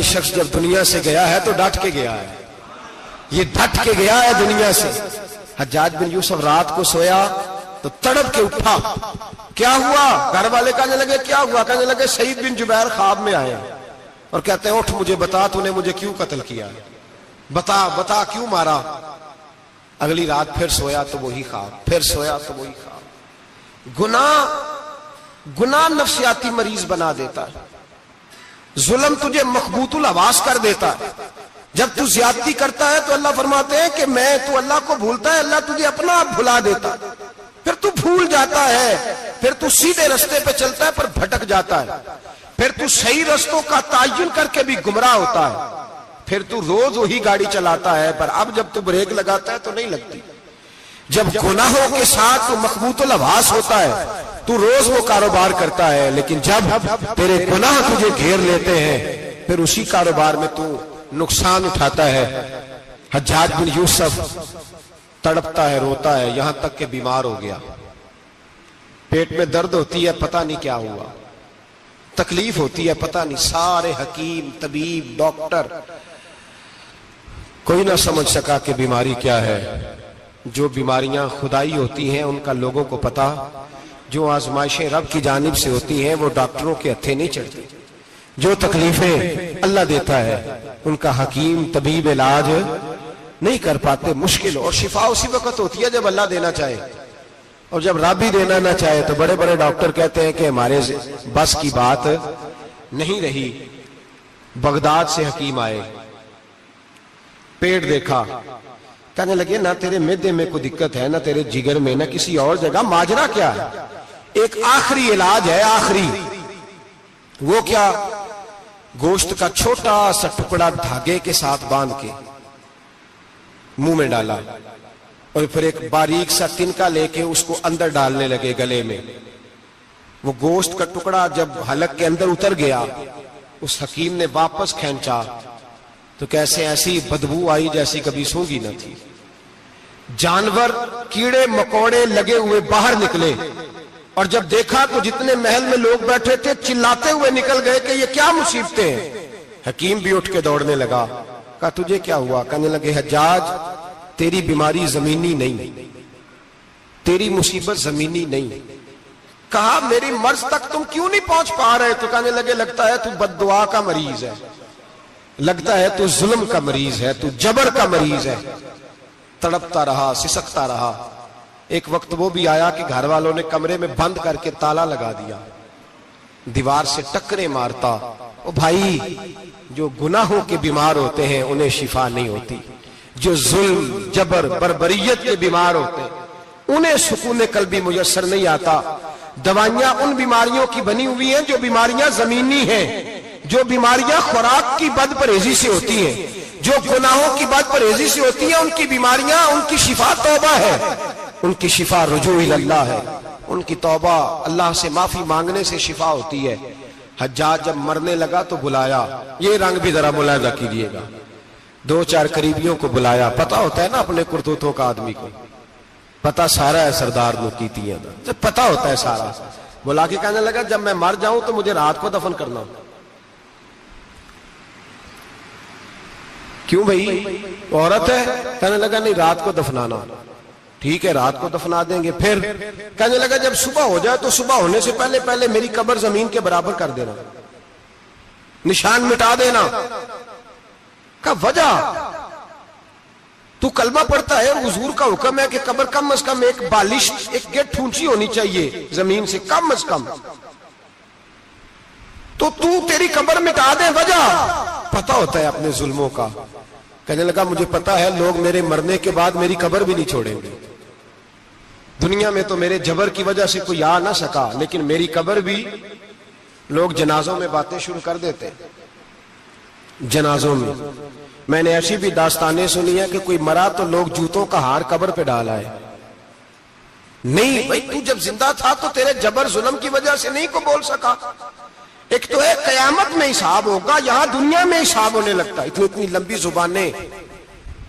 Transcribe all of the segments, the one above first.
شخص جب دنیا سے گیا ہے تو ڈٹ کے گیا ہے، یہ ڈٹ کے گیا ہے دنیا سے۔ حجاج بن یوسف رات کو سویا تو تڑپ کے اٹھا، کیا ہوا؟ گھر والے کہنے لگے کیا ہوا؟ کہنے لگے سعید بن جبیر خواب میں آئے اور کہتے ہیں اٹھ مجھے بتا تو نے مجھے کیوں قتل کیا، بتا کیوں مارا؟ اگلی رات پھر سویا تو وہی خواب، پھر سویا تو وہی خواب۔ گناہ نفسیاتی مریض بنا دیتا ہے، ظلم تجھے مخبوط الحواس کر دیتا ہے۔ جب تو زیادتی کرتا ہے تو اللہ فرماتے ہیں کہ تو اللہ کو بھولتا ہے، اللہ تجھے اپنا آپ بھلا دیتا ہے، پھر تو بھول جاتا ہے، پھر تو سیدھے رستے پہ چلتا ہے پر بھٹک جاتا ہے، پھر تو صحیح رستوں کا تعین کر کے بھی گمراہ ہوتا ہے، پھر تو روز وہی گاڑی چلاتا ہے پر اب جب تو بریک لگاتا ہے تو نہیں لگتی۔ جب گناہوں کے ساتھ تو مخبوط الحواس ہوتا ہے تو روز وہ کاروبار کرتا ہے، لیکن جب تیرے گناہ تجھے گھیر لیتے ہیں پھر اسی کاروبار میں تو نقصان اٹھاتا ہے۔ حجاج بن یوسف تڑپتا ہے، روتا ہے، یہاں تک کہ بیمار ہو گیا، پیٹ میں درد ہوتی ہے، پتہ نہیں کیا ہوا، تکلیف ہوتی ہے، پتہ نہیں، سارے حکیم طبیب ڈاکٹر کوئی نہ سمجھ سکا کہ بیماری کیا ہے۔ جو بیماریاں خدائی ہوتی ہیں ان کا لوگوں کو پتا، جو آزمائشیں رب کی جانب سے ہوتی ہیں وہ ڈاکٹروں کے ہتھے نہیں چڑھتی، جو تکلیفیں اللہ دیتا ہے ان کا حکیم طبیب علاج نہیں کر پاتے، مشکل، اور شفا اسی وقت ہوتی ہے جب اللہ دینا چاہے، اور جب رب بھی دینا نہ چاہے تو بڑے بڑے ڈاکٹر کہتے ہیں کہ ہمارے بس کی بات نہیں رہی۔ بغداد سے حکیم آئے، پیٹ دیکھا، کہنے لگے نہ تیرے معدے میں کوئی دقت ہے، نہ تیرے جگر میں، نہ کسی اور جگہ، ماجرا کیا ہے؟ ایک آخری علاج ہے، آخری، وہ کیا؟ گوشت کا چھوٹا سا ٹکڑا دھاگے کے ساتھ باندھ کے منہ میں ڈالا اور پھر ایک باریک سا تنکا لے کے اس کو اندر ڈالنے لگے گلے میں۔ وہ گوشت کا ٹکڑا جب حلق کے اندر اتر گیا، اس حکیم نے واپس کھینچا تو کیسے ایسی بدبو آئی جیسی کبھی سونگی نہ تھی۔ جانور کیڑے مکوڑے لگے ہوئے باہر نکلے، اور جب دیکھا تو جتنے محل میں لوگ بیٹھے تھے چلاتے ہوئے نکل گئے کہ یہ کیا مصیبتیں ہیں۔ حکیم بھی اٹھ کے دوڑنے لگا، کہا تجھے کیا ہوا؟ کہنے لگے حجاج تیری بیماری زمینی نہیں، تیری مصیبت زمینی نہیں۔ کہا میری مرض تک تم کیوں نہیں پہنچ پا رہے؟ تو کہنے لگے لگتا ہے تو بد دعا کا مریض ہے، لگتا ہے تو ظلم کا مریض ہے، تو جبر کا مریض ہے۔ تڑپتا رہا، سسکتا رہا۔ ایک وقت وہ بھی آیا کہ گھر والوں نے کمرے میں بند کر کے تالا لگا دیا، دیوار سے ٹکرے مارتا۔ او بھائی، جو گناہوں کے بیمار ہوتے ہیں انہیں شفا نہیں ہوتی، جو ظلم جبر بربریت کے بیمار ہوتے ہیں انہیں سکون قلبی میسر نہیں آتا۔ دوائیاں ان بیماریوں کی بنی ہوئی ہیں جو بیماریاں زمینی ہیں، جو بیماریاں خوراک کی بد پرہیزی سے ہوتی ہیں، جو گناہوں کی بد پرہیزی سے ہوتی ہیں، ان کی بیماریاں، ان کی شفا توبہ ہے، ان کی شفا رجوع اللہ ہے، ان کی توبہ اللہ سے معافی مانگنے سے شفا ہوتی ہے۔ حجاج جب مرنے لگا تو بلایا، یہ رنگ بھی ذرا ملاحظہ کیجیے گا، دو چار قریبیوں کو بلایا، پتہ ہوتا ہے نا اپنے کرتوتوں کا آدمی کو، پتہ سارا ہے سردار نوکیتی ہے، جب پتہ ہوتا ہے سارا، بلا کے کہنے لگا جب میں مر جاؤں تو مجھے رات کو دفن کرنا۔ کیوں بھائی عورت ہے؟ کہنے لگا نہیں رات کو دفنانا۔ ٹھیک ہے رات کو دفنا دیں گے۔ پھر کہنے لگا جب صبح ہو جائے تو صبح ہونے سے پہلے پہلے میری قبر زمین کے برابر کر دینا، نشان مٹا دینا۔ کا وجہ تو کلمہ پڑھتا ہے، حضور کا حکم ہے کہ قبر کم از کم ایک بالش، ایک گیٹ اونچی ہونی چاہیے زمین سے کم از کم، تو تیری قبر مٹا دے۔ وجہ پتہ ہوتا ہے اپنے ظلموں کا۔ کہنے لگا مجھے پتہ ہے لوگ میرے مرنے کے بعد میری قبر بھی نہیں چھوڑیں گے، دنیا میں تو میرے جبر کی وجہ سے کوئی آ نہ سکا، لیکن میری قبر بھی لوگ جنازوں میں باتیں شروع کر دیتے ہیں۔ جنازوں میں نے ایسی بھی داستانیں سنی ہیں کہ کوئی مرا تو لوگ جوتوں کا ہار قبر پہ ڈالا ہے۔ نہیں بھائی، تو جب زندہ تھا تو تیرے جبر ظلم کی وجہ سے نہیں کو بول سکا۔ ایک تو ہے قیامت میں حساب ہوگا، یہاں دنیا میں حساب ہونے لگتا ہے۔ اتنی لمبی زبانیں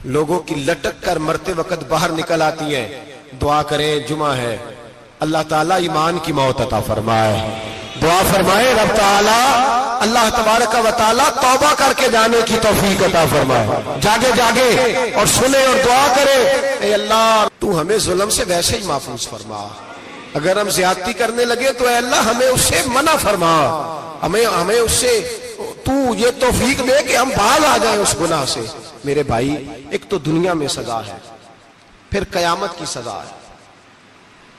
لوگوں کی لٹک کر مرتے وقت باہر نکل آتی ہیں۔ دعا کریں، جمعہ ہے، اللہ تعالیٰ ایمان کی موت عطا فرمائے۔ دعا فرمائے رب تعالیٰ اللہ تبارک و تعالی توبہ کر کے جانے کی توفیق عطا فرمائے. جاگے جاگے اور سنے اور دعا کرے, اے اللہ تو ہمیں ظلم سے ویسے ہی محفوظ فرما. اگر ہم زیادتی کرنے لگے تو اے اللہ ہمیں اس سے منع فرما, ہمیں اس سے تو یہ توفیق دے کہ ہم باز آ جائیں اس گناہ سے. میرے بھائی, ایک تو دنیا میں سزا ہے, پھر قیامت کی سزا ہے,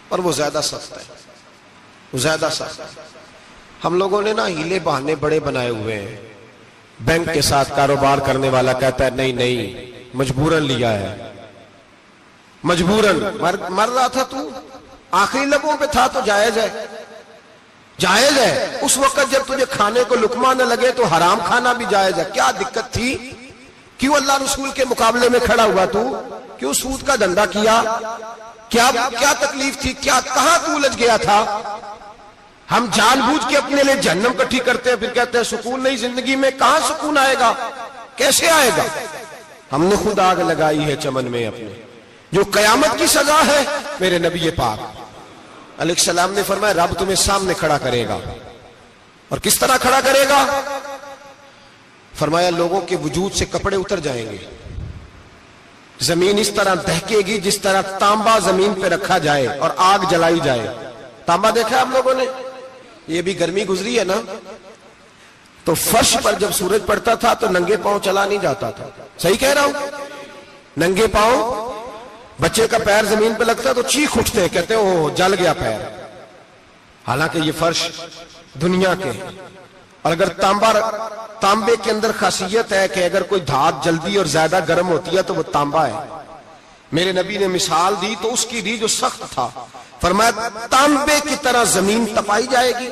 اور وہ زیادہ سخت ہے, وہ زیادہ سخت ہے. ہم لوگوں نے نا ہیلے بہانے بڑے بنائے ہوئے ہیں. بینک کے ساتھ کاروبار کرنے والا کہتا ہے نہیں نہیں مجبوراً لیا ہے, مجبوراً. مر رہا تھا تو, آخری لبوں پہ تھا تو جائز ہے, جائز ہے. اس وقت جب تجھے کھانے کو لقمہ نہ لگے تو حرام کھانا بھی جائز ہے. کیا دقت تھی؟ کیوں اللہ رسول کے مقابلے میں کھڑا ہوا تو؟ کیوں سود کا دھندا کیا؟ کیا تکلیف تھی؟ کہاں تو الجھ گیا تھا؟ ہم جان بوجھ کے اپنے لیے جہنم کٹھی کرتے ہیں, پھر کہتے ہیں سکون نہیں زندگی میں. کہاں سکون آئے گا؟ کیسے آئے گا؟ ہم نے خود آگ لگائی ہے چمن میں اپنے. جو قیامت کی سزا ہے, میرے نبی پاک علیہ السلام نے فرمایا رب تمہیں سامنے کھڑا کرے گا. اور کس طرح کھڑا کرے گا؟ فرمایا لوگوں کے وجود سے کپڑے اتر جائیں گے, زمین اس طرح دہکے گی جس طرح تانبا زمین پہ رکھا جائے اور آگ جلائی جائے. تانبا دیکھا آپ لوگوں نے؟ یہ بھی گرمی گزری ہے نا, تو فرش پر جب سورج پڑتا تھا تو ننگے پاؤں چلا نہیں جاتا تھا. صحیح کہہ رہا ہوں؟ ننگے پاؤں, بچے کا پیر زمین پہ لگتا تو چیخ اٹھتے ہیں, کہتے ہیں اوہ جل گیا پیر. حالانکہ یہ فرش دنیا کے, اور اگر تانبے کے اندر خاصیت ہے کہ اگر کوئی دھات جلدی اور زیادہ گرم ہوتی ہے تو وہ تانبا ہے. میرے نبی نے مثال دی تو اس کی دی جو سخت تھا. فرمایا تانبے کی طرح زمین تپائی جائے گی,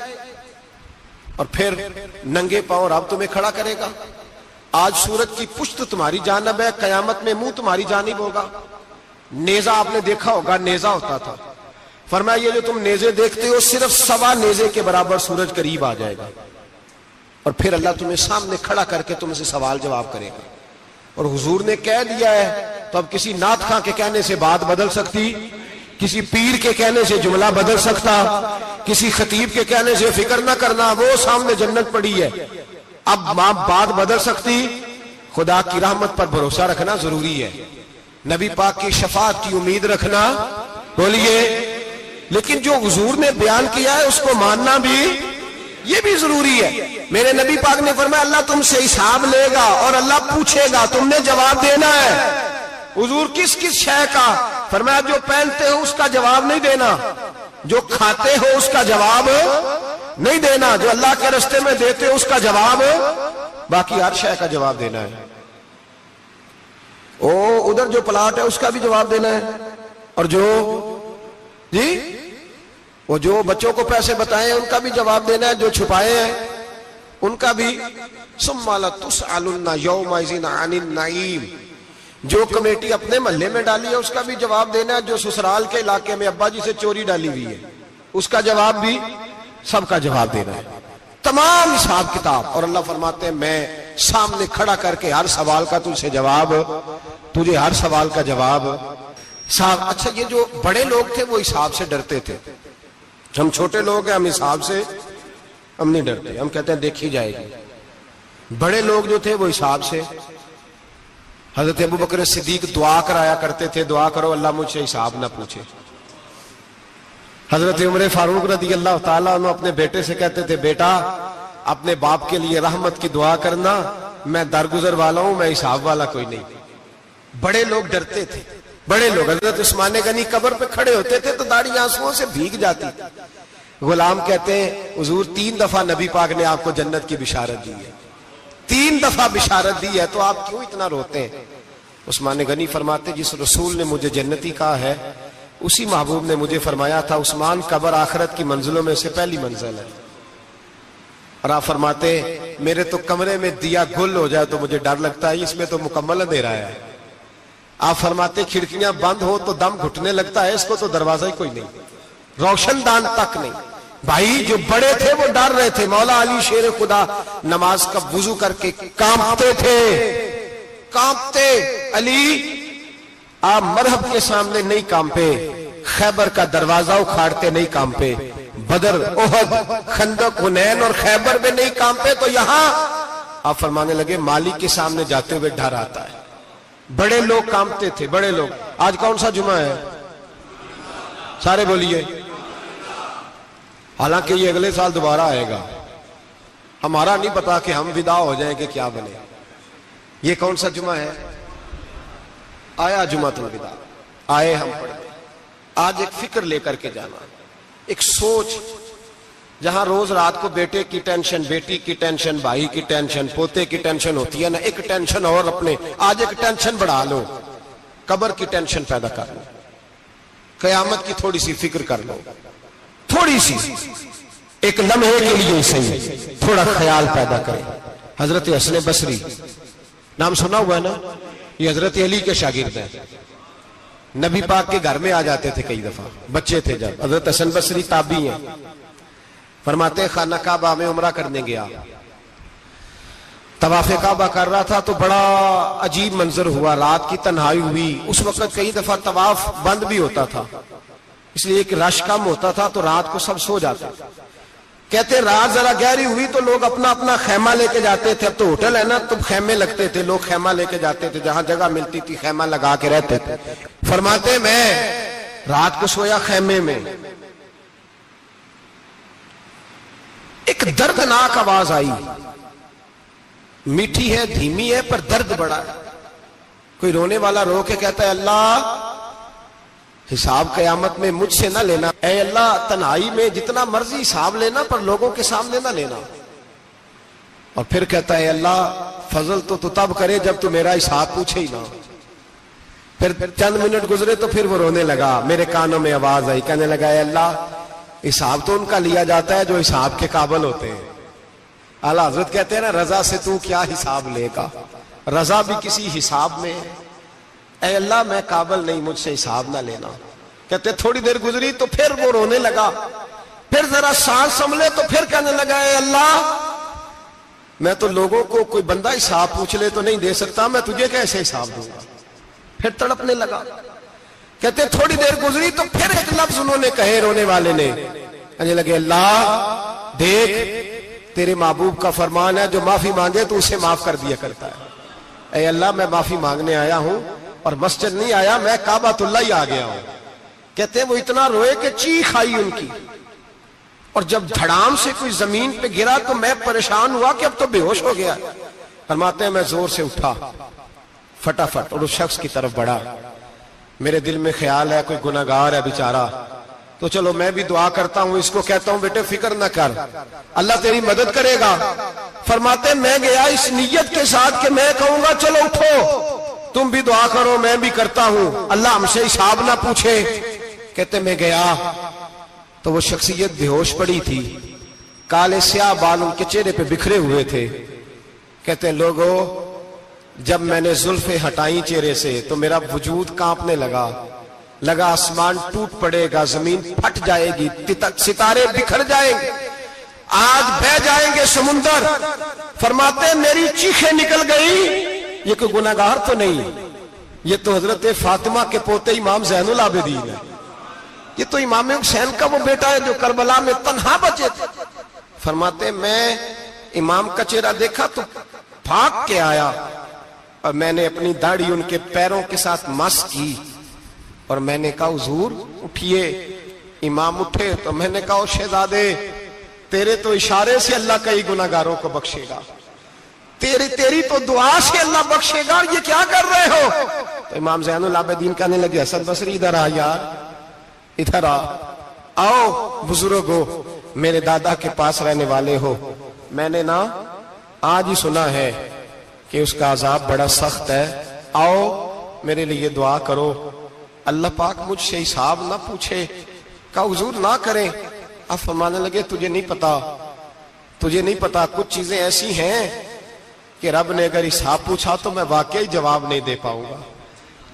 اور پھر ننگے پاؤں رب تمہیں کھڑا کرے گا. آج سورج کی پشت تمہاری جانب ہے, قیامت میں منہ تمہاری جانب ہوگا. نیزہ آپ نے دیکھا ہوگا, نیزہ ہوتا تھا. فرمایا یہ جو تم نیزے دیکھتے ہو صرف 1.25 نیزے کے برابر سورج قریب آ جائے گا, اور پھر اللہ تمہیں سامنے کھڑا کر کے تم سے سوال جواب کرے گا. اور حضور نے کہہ دیا ہے تو اب کسی نعت خواں کے کہنے سے بات بدل سکتی, کسی پیر کے کہنے سے جملہ بدل سکتا, کسی خطیب کے کہنے سے فکر نہ کرنا وہ سامنے جنت پڑی ہے, اب بات بدل سکتی. خدا کی رحمت پر بھروسہ رکھنا ضروری ہے, نبی پاک کی شفاعت کی امید رکھنا, بولیے. لیکن جو حضور نے بیان کیا ہے اس کو ماننا بھی یہ بھی ضروری ہے. میرے نبی پاک نے فرمایا اللہ تم سے حساب لے گا اور اللہ پوچھے گا, تم نے جواب دینا ہے. حضور کس کس شے کا؟ فرمایا جو پہنتے ہو اس کا جواب نہیں دینا, جو کھاتے ہو اس کا جواب نہیں دینا, جو اللہ کے راستے میں دیتے ہو اس کا جواب, باقی ہر شے کا جواب دینا ہے. ادھر جو پلاٹ ہے اس کا بھی جواب دینا ہے, اور جو بچوں کو پیسے بتائے ان کا بھی جواب دینا ہے, جو چھپائے ہیں ان کا بھی. ثم لتسألن یومئذ عن النعیم, جو کمیٹی اپنے محلے میں ڈالی ہے اس کا بھی جواب دینا ہے, جو سسرال کے علاقے میں ابا جی سے چوری ڈالی ہوئی ہے اس کا جواب بھی, سب کا جواب دینا ہے, تمام حساب کتاب. اور اللہ فرماتے ہیں میں سامنے کھڑا کر کے ہر سوال کا تجھ سے جواب, تجھے ہر سوال کا جواب. اچھا یہ جو بڑے لوگ تھے وہ حساب سے ڈرتے تھے, ہم چھوٹے لوگ ہیں ہم حساب سے ہم نہیں ڈرتے, ہم کہتے ہیں دیکھی جائے گی. بڑے لوگ جو تھے وہ حساب سے. حضرت ابو بکر صدیق دعا کرایا کرتے تھے, دعا کرو اللہ مجھ سے حساب نہ پوچھے. حضرت عمر فاروق رضی اللہ تعالیٰ عنہ اپنے بیٹے سے کہتے تھے بیٹا اپنے باپ کے لیے رحمت کی دعا کرنا, میں درگزر والا ہوں, میں حساب والا کوئی نہیں. بڑے لوگ ڈرتے تھے, بڑے لوگ. حضرت عثمان غنی قبر پہ کھڑے ہوتے تھے تو داڑھی آنسوؤں سے بھیگ جاتی. غلام کہتے ہیں حضور 3 دفعہ نبی پاک نے آپ کو جنت کی بشارت دی ہے, 3 دفعہ بشارت دی ہے, تو آپ کیوں اتنا روتے ہیں؟ عثمان غنی فرماتے جس رسول نے مجھے جنتی کہا ہے اسی محبوب نے مجھے فرمایا تھا عثمان قبر آخرت کی منزلوں میں سے پہلی منزل ہے. اور آپ فرماتے میرے تو کمرے میں دیا گل ہو جائے تو مجھے ڈر لگتا ہے, اس میں تو مکمل اندھیرا ہے. آپ فرماتے کھڑکیاں بند ہو تو دم گھٹنے لگتا ہے, اس کو تو دروازہ ہی کوئی نہیں, روشن دان تک نہیں. بھائی جو بڑے تھے وہ ڈر رہے تھے. مولا علی شیر خدا نماز کا وضو کر کے کانپتے تھے, کانپتے. علی آپ مرحب کے سامنے نہیں کانپے, خیبر کا دروازہ اکھاڑتے نہیں کانپے, بدر، احد، خندق، حنین اور خیبر میں نہیں کانپے تو یہاں آپ فرمانے لگے مالک کے سامنے جاتے ہوئے ڈر آتا ہے. بڑے لوگ کانپتے تھے، بڑے لوگ. آج کون سا جمعہ ہے؟ سارے بولیے. حالانکہ یہ اگلے سال دوبارہ آئے گا، ہمارا نہیں پتا کہ ہم ودا ہو جائیں کہ کیا بنے. یہ کون سا جمعہ ہے؟ آیا جمعۃ الوداع، آئے ہم پڑھے. آج ایک فکر لے کر کے جانا، ایک سوچ. جہاں روز رات کو بیٹے کی ٹینشن، بیٹی کی ٹینشن، بھائی کی ٹینشن، پوتے کی ٹینشن ہوتی ہے نا، ایک ٹینشن اور اپنے آج ایک ٹینشن بڑھا لو، قبر کی ٹینشن پیدا کر لو، قیامت کی تھوڑی سی فکر کر لو، تھوڑی سی، ایک لمحے کے لیے صحیح تھوڑا خیال پیدا کرے. حضرت حسن بصری نام سنا ہوا ہے نا، یہ حضرت علی کے شاگرد ہیں. نبی پاک کے گھر میں آ جاتے تھے کئی دفعہ، بچے تھے جب. حضرت حسن بصری تابعی ہیں. فرماتے خانہ کعبہ میں عمرہ کرنے گیا، طواف کعبہ کر رہا تھا تو بڑا عجیب منظر ہوا. رات کی تنہائی ہوئی. اس وقت کئی دفعہ طواف بند بھی ہوتا تھا، اس لیے کہ رش کم ہوتا تھا تو رات کو سب سو جاتے. کہتے رات ذرا گہری ہوئی تو لوگ اپنا اپنا خیمہ لے کے جاتے تھے. اب تو ہوٹل ہے نا تو خیمے لگتے تھے، لوگ خیمہ لے کے جاتے تھے، جہاں جگہ ملتی تھی خیمہ لگا کے رہتے تھے. فرماتے میں رات کو سویا خیمے میں، ایک دردناک آواز آئی. میٹھی ہے، دھیمی ہے، پر درد بڑا ہے. کوئی رونے والا رو کے کہتا ہے اللہ حساب قیامت میں مجھ سے نہ لینا، اے اللہ تنہائی میں جتنا مرضی حساب لینا پر لوگوں کے سامنے نہ لینا. اور پھر کہتا ہے اللہ فضل تو تب کرے جب تو میرا حساب پوچھے ہی نہ. پھر چند منٹ گزرے تو پھر وہ رونے لگا. میرے کانوں میں آواز آئی، کہنے لگا اے اللہ حساب تو ان کا لیا جاتا ہے جو حساب کے قابل ہوتے ہیں. اعلیٰ حضرت کہتے ہیں نا رضا سے تو کیا حساب لے گا، رضا بھی کسی حساب میں. اے اللہ میں قابل نہیں، مجھ سے حساب نہ لینا. کہتے تھوڑی دیر گزری تو پھر وہ رونے لگا. پھر ذرا سانس سنبھلے تو پھر کہنے لگا اے اللہ میں تو لوگوں کو کوئی بندہ حساب پوچھ لے تو نہیں دے سکتا، میں تجھے کیسے حساب دوں گا. پھر تڑپنے لگا. کہتے تھوڑی دیر گزری تو پھر ایک لفظ انہوں نے کہے رونے والے نے، کہنے لگے اللہ دیکھ تیرے محبوب کا فرمان ہے جو معافی مانگے تو اسے معاف کر دیا کرتا ہے. اے اللہ میں معافی مانگنے آیا ہوں اور مسجد نہیں آیا، میں کعبۃ اللہ ہی آ گیا ہوں. کہتے ہیں وہ اتنا روئے کہ چیخ آئی ان کی. اور جب دھڑام سے کوئی زمین پہ گرا تو میں پریشان ہوا کہ اب تو بے ہوش ہو گیا. فرماتے ہیں میں زور سے اٹھا فٹافٹ اور اس شخص کی طرف بڑھا. میرے دل میں خیال ہے کوئی گناہگار ہے بیچارہ، تو چلو میں بھی دعا کرتا ہوں. اس کو کہتا ہوں بیٹے فکر نہ کر، اللہ تیری مدد کرے گا. فرماتے ہیں میں گیا اس نیت کے ساتھ کہ میں کہوں گا چلو اٹھو تم بھی دعا کرو، میں بھی کرتا ہوں، اللہ ہم سے حساب نہ پوچھے. کہتے میں گیا تو وہ شخصیت بے ہوش پڑی تھی، کالے سیاہ بال ان کے چہرے پہ بکھرے ہوئے تھے. کہتے ہیں لوگوں جب میں نے زلفیں ہٹائیں چہرے سے تو میرا وجود کانپنے لگا آسمان ٹوٹ پڑے گا، زمین پھٹ جائے گی، ستارے بکھر جائیں گے، آج بہہ جائیں گے سمندر. فرماتے ہیں میری چیخیں نکل گئی. یہ کوئی گناہگار تو نہیں، یہ تو حضرت فاطمہ کے پوتے امام زین العابدین ہے. یہ تو امام حسین کا وہ بیٹا ہے جو کربلا میں تنہا بچے تھے. فرماتے ہیں میں امام کا چہرہ دیکھا تو بھاگ کے آیا اور میں نے اپنی داڑھی ان کے پیروں کے ساتھ مس کی اور میں نے کہا حضور اٹھئے. امام اٹھے تو میں نے کہا شہزادے تیرے تو اشارے سے اللہ کئی گناہگاروں کو بخشے گا، تیری تو دعا سے اللہ بخشے گا، یہ کیا کر رہے ہو؟ تو امام زین العابدین کہنے لگے حسن بصری ادھر آ یار، ادھر آؤ بزرگو، میرے دادا کے پاس رہنے والے ہو. میں نے نا آج ہی سنا ہے کہ اس کا عذاب بڑا سخت ہے، آؤ میرے لیے دعا کرو، اللہ پاک مجھ سے حساب نہ پوچھے. کہا حضور نہ کریں. اب فرمانے لگے تجھے نہیں پتا کچھ چیزیں ایسی ہیں کہ رب نے اگر حساب پوچھا تو میں واقعی جواب نہیں دے پاؤں گا،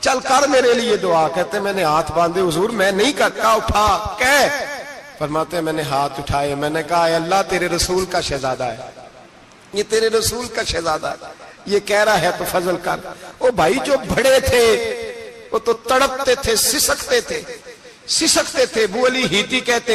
چل کر میرے لیے دعا. کہتے میں نے ہاتھ باندھے حضور میں نہیں کرتا. اٹھا کہہ. فرماتے میں نے ہاتھ اٹھائے، میں نے کہا اے اللہ تیرے رسول کا شہزادہ ہے، یہ تیرے رسول کا شہزادہ ہے، یہ کہہ رہا ہے تو فضل کر. وہ بھائی جو بڑے تھے وہ تو تڑپتے تھے، سسکتے تھے. ابو علی ہیتی کہتے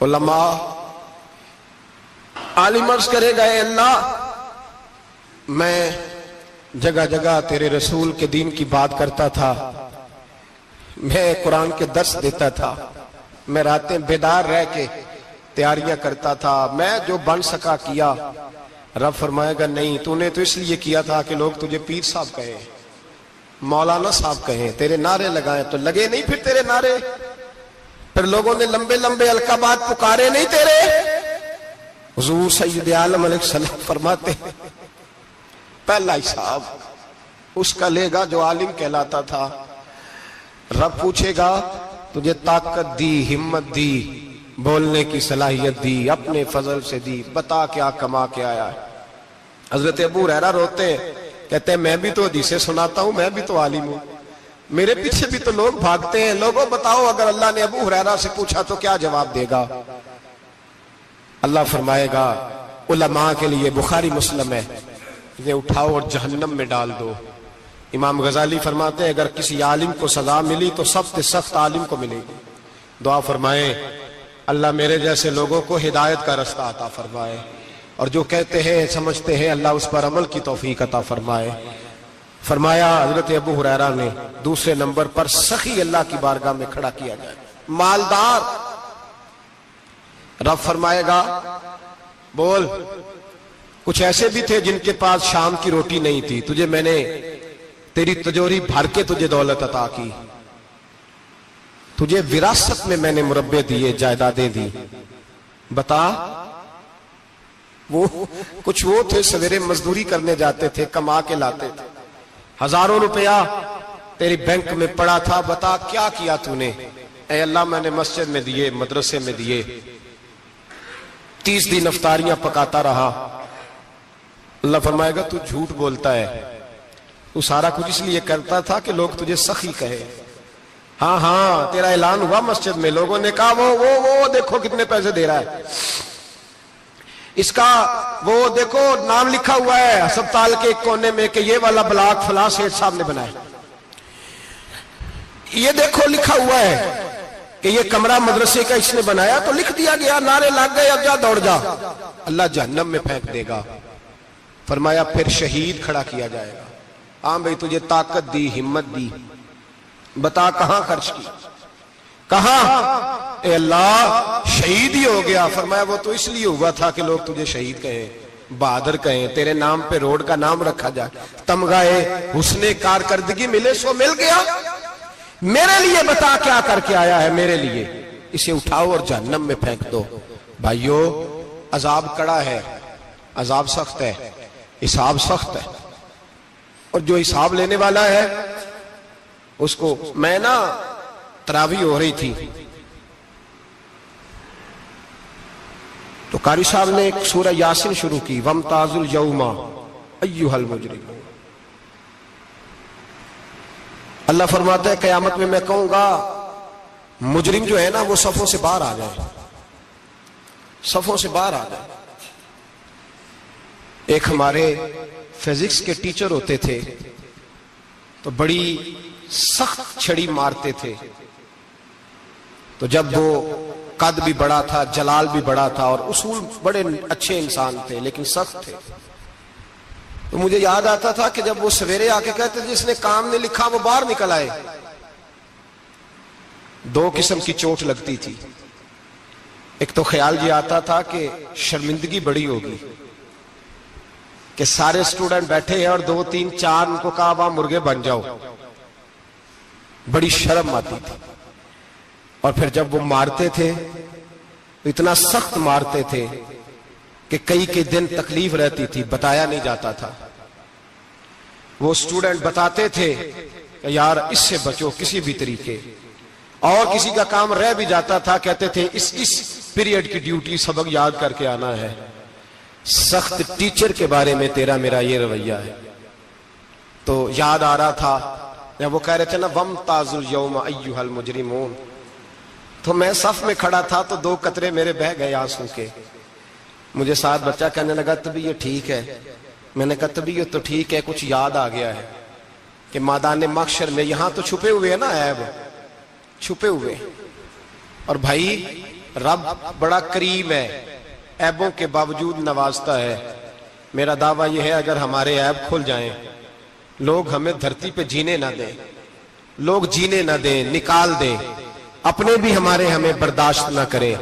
علماء عالم عرض کرے گا اے اللہ میں جگہ جگہ تیرے رسول کے دین کی بات کرتا تھا، میں قرآن کے درس دیتا تھا، میں راتیں بیدار رہ کے تیاریاں کرتا تھا، میں جو بن سکا کیا۔ رب فرمائے گا نہیں، تو نے تو اس لیے کیا تھا کہ لوگ تجھے پیر صاحب کہیں، مولانا صاحب کہیں، تیرے نعرے لگائیں، تو لگے نہیں پھر تیرے نعرے، پھر لوگوں نے لمبے لمبے القابات پکارے نہیں تیرے۔ حضور سید عالم علیہ السلام فرماتے ہیں پہلا حساب اس کا لے گا جو عالم کہلاتا تھا۔ رب پوچھے گا تجھے طاقت دی، ہمت دی، بولنے کی صلاحیت دی، اپنے فضل سے دی، بتا کیا کما کے آیا ہے۔ حضرت ابو ہریرہ روتے ہیں، کہتے ہیں میں بھی تو حدیثیں سناتا ہوں، میں بھی تو عالم ہوں، میرے پیچھے بھی تو لوگ بھاگتے ہیں، لوگوں بتاؤ اگر اللہ نے ابو ہریرہ سے پوچھا تو کیا جواب دے گا؟ اللہ فرمائے گا علماء کے لیے بخاری مسلم ہے، انہیں اٹھاؤ اور جہنم میں ڈال دو۔ امام غزالی فرماتے ہیں اگر کسی عالم کو سزا ملی تو سب سے سخت عالم کو ملے گی۔ دعا فرمائے اللہ میرے جیسے لوگوں کو ہدایت کا رستہ عطا فرمائے، اور جو کہتے ہیں سمجھتے ہیں اللہ اس پر عمل کی توفیق عطا فرمائے۔ فرمایا حضرت ابو ہریرہ نے دوسرے نمبر پر سخی اللہ کی بارگاہ میں کھڑا کیا جائے، مالدار۔ رب فرمائے گا بول، کچھ ایسے بھی تھے جن کے پاس شام کی روٹی نہیں تھی، تجھے میں نے تیری تجوری بھر کے تجھے دولت عطا کی، تجھے وراثت میں نے مربے دیے، جائیدادیں دی، بتا۔ وہ کچھ وہ تھے سویرے مزدوری کرنے جاتے تھے، کما کے لاتے تھے، ہزاروں روپیہ تیری بینک میں پڑا تھا، بتا کیا کیا تو نے؟ اے اللہ میں نے مسجد میں دیے، مدرسے میں دیے، 30 دن افطاریاں پکاتا رہا۔ اللہ فرمائے گا تو جھوٹ بولتا ہے، تو سارا کچھ اس لیے کرتا تھا کہ لوگ تجھے سخی کہے۔ ہاں ہاں تیرا اعلان ہوا مسجد میں، لوگوں نے کہا وہ دیکھو کتنے پیسے دے رہا ہے، اس کا وہ دیکھو نام لکھا ہوا ہے ہسپتال کے ایک کونے میں کہ یہ والا بلاک فلاں سیٹھ صاحب نے بنایا، یہ دیکھو لکھا ہوا ہے کہ یہ کمرہ مدرسے کا اس نے بنایا، تو لکھ دیا گیا، نعرے لگ گئے، اب جا دوڑ جا۔ اللہ جہنم میں پھینک دے گا۔ فرمایا پھر شہید کھڑا کیا جائے گا۔ ہاں بھئی تجھے طاقت دی، ہمت دی، بتا کہاں خرچ کی، کہاں؟ اے اللہ شہید ہی ہو گیا۔ فرمایا وہ تو اس لیے ہوا تھا کہ لوگ تجھے شہید کہیں، بہادر کہیں، تیرے نام پہ روڈ کا نام رکھا جائے، تمغہ حسن کارکردگی ملے، سو مل گیا۔ میرے لیے بتا کیا کر کے آیا ہے میرے لیے؟ اسے اٹھاؤ اور جہنم میں پھینک دو۔ بھائیو عذاب کڑا ہے، عذاب سخت ہے، حساب سخت ہے، اور جو حساب لینے والا ہے اس کو میں تراویح ہو رہی تھی تو قاری صاحب نے ایک سورہ یاسین شروع کی، وَامْتَازُوا الْيَوْمَ أَيُّهَا الْمُجْرِمُونَ۔ اللہ فرماتا ہے قیامت میں کہوں گا مجرم جو ہے نا وہ صفوں سے باہر آ جائے، صفوں سے باہر آ جائے۔ ایک ہمارے فزکس کے ٹیچر ہوتے تھے تو بڑی سخت چھڑی مارتے تھے، تو جب وہ قد بھی بڑا تھا، جلال بھی بڑا تھا، اور اصول بڑے اچھے انسان تھے لیکن سخت تھے، تو مجھے یاد آتا تھا کہ جب وہ سویرے آ کے کہتے جس نے کام نے لکھا وہ باہر نکل آئے، دو قسم کی چوٹ لگتی تھی۔ ایک تو خیال یہ آتا تھا کہ شرمندگی بڑی ہوگی کہ سارے سٹوڈنٹ بیٹھے ہیں اور 2 3 4 ان کو کہا وہاں مرغے بن جاؤ، بڑی شرم آتی تھی۔ اور پھر جب وہ مارتے تھے تو اتنا سخت مارتے تھے کہ کئی دن تکلیف رہتی تھی، بتایا نہیں جاتا تھا۔ وہ سٹوڈنٹ بتاتے تھے کہ یار اس سے بچو کسی بھی طریقے، اور کسی کا کام رہ بھی جاتا تھا کہتے تھے اس پیریڈ کی ڈیوٹی سبق یاد کر کے آنا ہے۔ سخت ٹیچر کے بارے میں تیرا میرا یہ رویہ ہے۔ تو یاد آ رہا تھا جب وہ کہہ رہے تھے نا وَامْتَازُوا الْيَوْمَ أَيُّهَا الْمُجْرِمُونَ، تو میں صف میں کھڑا تھا تو 2 قطرے میرے بہہ گئے آنسو کے۔ مجھے ساتھ بچہ کہنے لگا طبیعت ٹھیک ہے؟ میں نے کہا طبیعت تو ٹھیک ہے، کچھ یاد آ گیا ہے کہ میدان محشر میں یہاں تو چھپے ہوئے ہیں نا عیب، چھپے ہوئے، اور بھائی رب بڑا کریم ہے، عیبوں کے باوجود نوازتا ہے۔ میرا دعویٰ یہ ہے اگر ہمارے عیب کھل جائیں، لوگ ہمیں دھرتی پہ جینے نہ دیں، لوگ جینے نہ دیں، نکال دیں، اپنے بھی ہمیں برداشت نہ کریں،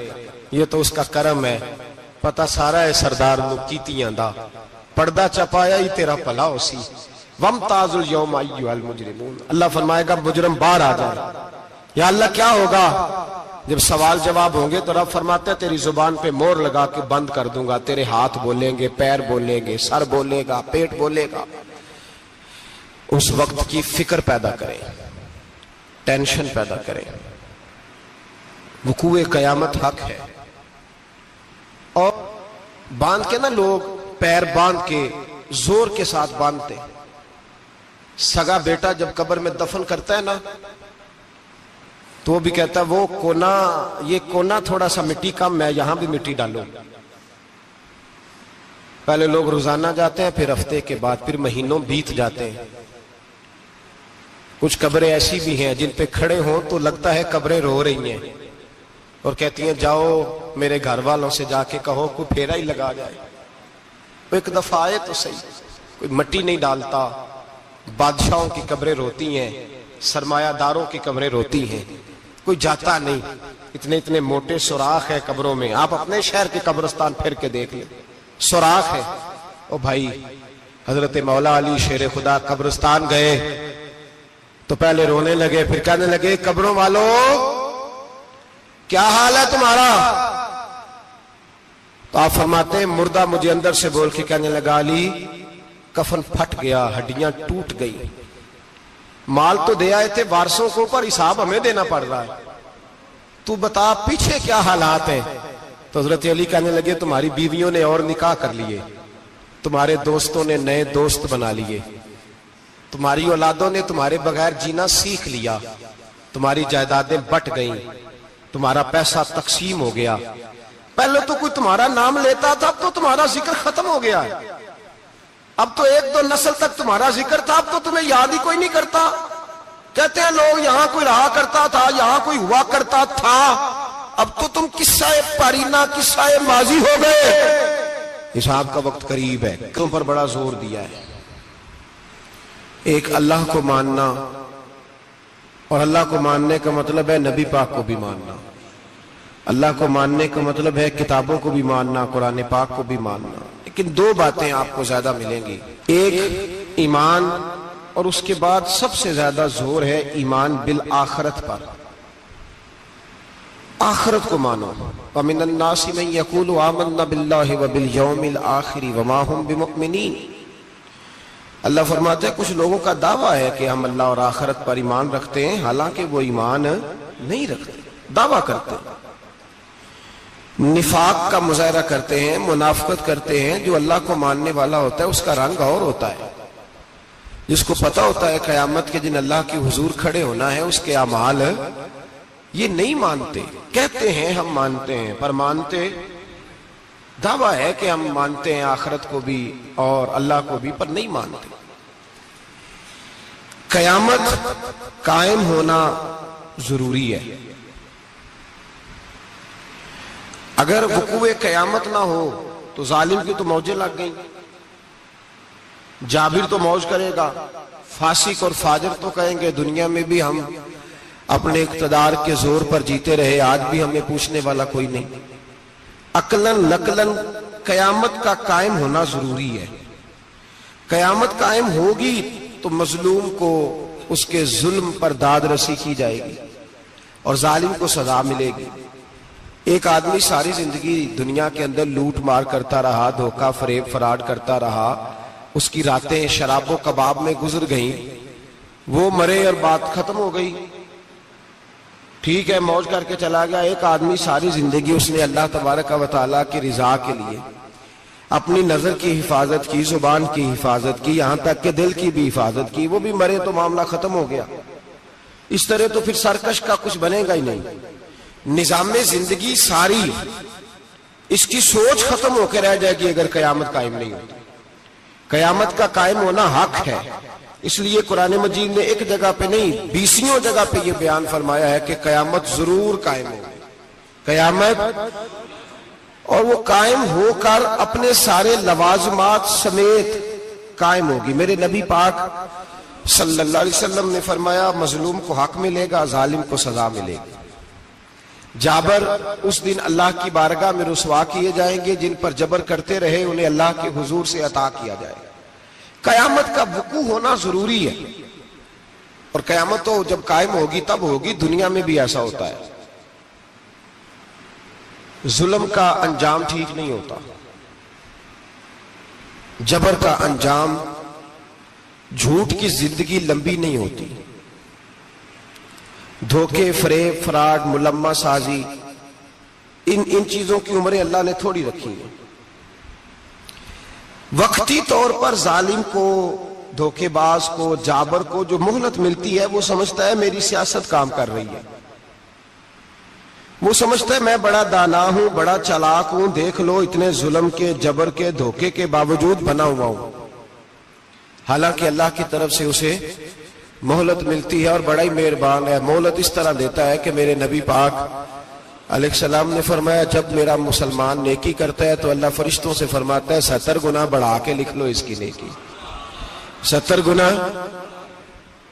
یہ تو اس کا کرم ہے۔ پتہ سارا ہے سردار نو کیتیاں دا، پردہ چپایا ہی تیرا پلا ہو سی، وَامْتَازُ الْيَوْمَ أَيُّهَا الْمُجْرِمُونَ۔ اللہ فرمائے گا مجرم باہر آ جائے۔ یا اللہ کیا ہوگا؟ جب سوال جواب ہوں گے تو رب فرماتا ہے تیری زبان پہ مور لگا کے بند کر دوں گا، تیرے ہاتھ بولیں گے، پیر بولیں گے، سر بولے گا، پیٹ بولے گا۔ اس وقت کی فکر پیدا کریں، ٹینشن پیدا کریں۔ وقوع قیامت حق ہے، اور باندھ کے نا لوگ پیر باندھ کے زور کے ساتھ باندھتے۔ سگا بیٹا جب قبر میں دفن کرتا ہے نا تو وہ بھی کہتا ہے وہ کونا، یہ کونا تھوڑا سا مٹی کم ہے، یہاں بھی مٹی ڈالو۔ پہلے لوگ روزانہ جاتے ہیں، پھر ہفتے کے بعد، پھر مہینوں بیت جاتے ہیں۔ کچھ قبریں ایسی بھی ہیں جن پہ کھڑے ہوں تو لگتا ہے قبریں رو رہی ہیں اور کہتی ہیں جاؤ میرے گھر والوں سے جا کے کہو کوئی پھیرا ہی لگا جائے، ایک دفعہ آئے تو صحیح۔ کوئی مٹی نہیں ڈالتا۔ بادشاہوں کی قبریں روتی ہیں، سرمایہ داروں کی قبریں روتی ہیں، کوئی جاتا نہیں۔ اتنے اتنے موٹے سوراخ ہے قبروں میں، آپ اپنے شہر کے قبرستان پھر کے دیکھ لیں، سوراخ ہے۔ او بھائی، حضرت مولا علی شیر خدا قبرستان گئے تو پہلے رونے لگے، پھر کہنے لگے قبروں والوں کیا حال ہے تمہارا؟ تو آپ فرماتے ہیں مردہ مجھے اندر سے بول کے کہنے لگا علی کفن پھٹ گیا، ہڈیاں ٹوٹ گئی، مال تو دے آئے تھے وارثوں کو پر حساب ہمیں دینا پڑ رہا ہے، تو بتا پیچھے کیا حالات ہیں؟ تو حضرت علی کہنے لگے تمہاری بیویوں نے اور نکاح کر لیے، تمہارے دوستوں نے نئے دوست بنا لیے، تمہاری اولادوں نے تمہارے بغیر جینا سیکھ لیا، تمہاری جائیدادیں بٹ گئیں، تمہارا پیسہ تقسیم ہو گیا۔ پہلے تو کوئی تمہارا نام لیتا تھا، اب تو تمہارا ذکر ختم ہو گیا ہے، اب تو ایک دو نسل تک تمہارا ذکر تھا، اب تو تمہیں یاد ہی کوئی نہیں کرتا۔ کہتے ہیں لوگ یہاں کوئی رہا کرتا تھا، یہاں کوئی ہوا کرتا تھا، اب تو تم قصہ پارینہ، قصہ ماضی ہو گئے۔ حساب کا وقت قریب ہے، تم پر بڑا زور دیا ہے۔ ایک اللہ کو ماننا، اور اللہ کو ماننے کا مطلب ہے نبی پاک کو بھی ماننا۔ اللہ کو ماننے کا مطلب ہے کتابوں کو بھی ماننا، قرآن پاک کو بھی ماننا۔ لیکن دو باتیں آپ کو زیادہ ملیں گی، ایک ایمان، اور اس کے بعد سب سے زیادہ زور ہے ایمان بالآخرت پر۔ آخرت کو مانو۔ وَمِنَ النَّاسِ مَن يَقُولُ آمَنَّا بِاللَّهِ وَبِالْيَوْمِ الْآخِرِ وَمَا هُمْ بِمُؤْمِنِينَ۔ اللہ فرماتے ہیں کچھ لوگوں کا دعویٰ ہے کہ ہم اللہ اور آخرت پر ایمان رکھتے ہیں، حالانکہ وہ ایمان نہیں رکھتے، دعویٰ کرتے ہیں، نفاق کا مظاہرہ کرتے ہیں، منافقت کرتے ہیں۔ جو اللہ کو ماننے والا ہوتا ہے اس کا رنگ اور ہوتا ہے، جس کو پتہ ہوتا ہے قیامت کے دن اللہ کے حضور کھڑے ہونا ہے، اس کے اعمال یہ نہیں مانتے، کہتے ہیں ہم مانتے ہیں، پر مانتے، دعویٰ ہے کہ ہم مانتے ہیں آخرت کو بھی اور اللہ کو بھی، پر نہیں مانتے۔ قیامت قائم ہونا ضروری ہے۔ اگر وقوع قیامت نہ ہو تو ظالم کی تو موجیں لگ گئیں، جابر تو موج کرے گا، فاسق اور فاجر تو کہیں گے دنیا میں بھی ہم اپنے اقتدار کے زور پر جیتے رہے، آج بھی ہمیں پوچھنے والا کوئی نہیں۔ عقلاً نقلاً قیامت کا قائم ہونا ضروری ہے۔ قیامت قائم ہوگی تو مظلوم کو اس کے ظلم پر داد رسی کی جائے گی اور ظالم کو سزا ملے گی۔ ایک آدمی ساری زندگی دنیا کے اندر لوٹ مار کرتا رہا، دھوکہ فریب فراڈ کرتا رہا، اس کی راتیں شراب و کباب میں گزر گئیں، وہ مرے اور بات ختم ہو گئی، ٹھیک ہے موج کر کے چلا گیا۔ ایک آدمی ساری زندگی اس نے اللہ تبارک و تعالیٰ کی رضا کے لیے اپنی نظر کی حفاظت کی، زبان کی حفاظت کی، یہاں تک کہ دل کی بھی حفاظت کی، وہ بھی مرے تو معاملہ ختم ہو گیا۔ اس طرح تو پھر سرکش کا کچھ بنے گا ہی نہیں۔ نظام زندگی ساری اس کی سوچ ختم ہو کے رہ جائے گی اگر قیامت قائم نہیں ہوتی۔ قیامت کا قائم ہونا حق ہے، اس لیے قرآن مجید نے ایک جگہ پہ نہیں 20 جگہ پہ یہ بیان فرمایا ہے کہ قیامت ضرور قائم ہوگی۔ قیامت، اور وہ قائم ہو کر اپنے سارے لوازمات سمیت قائم ہوگی۔ میرے نبی پاک صلی اللہ علیہ وسلم نے فرمایا مظلوم کو حق ملے گا، ظالم کو سزا ملے گی۔ جابر اس دن اللہ کی بارگاہ میں رسوا کیے جائیں گے، جن پر جبر کرتے رہے انہیں اللہ کے حضور سے عطا کیا جائے گا۔ قیامت کا وقوع ہونا ضروری ہے، اور قیامت تو جب قائم ہوگی تب ہوگی۔ دنیا میں بھی ایسا ہوتا ہے، ظلم کا انجام ٹھیک نہیں ہوتا، جبر کا انجام، جھوٹ کی زندگی لمبی نہیں ہوتی، دھوکے، فریب، فراڈ، ملمہ سازی، ان چیزوں کی عمریں اللہ نے تھوڑی رکھی ہیں۔ وقتی طور پر ظالم کو، دھوکے باز کو، جابر کو جو مہلت ملتی ہے وہ سمجھتا ہے میری سیاست کام کر رہی ہے، وہ سمجھتا ہے میں بڑا دانا ہوں، بڑا چالاک ہوں، دیکھ لو اتنے ظلم کے، جبر کے، دھوکے کے باوجود بنا ہوا ہوں۔ حالانکہ اللہ کی طرف سے اسے مہلت ملتی ہے، اور بڑا ہی مہربان ہے۔ مہلت اس طرح دیتا ہے کہ میرے نبی پاک علیہ السلام نے فرمایا جب میرا مسلمان نیکی کرتا ہے تو اللہ فرشتوں سے فرماتا ہے 70 گنا بڑھا کے لکھ لو اس کی نیکی، 70 گنا۔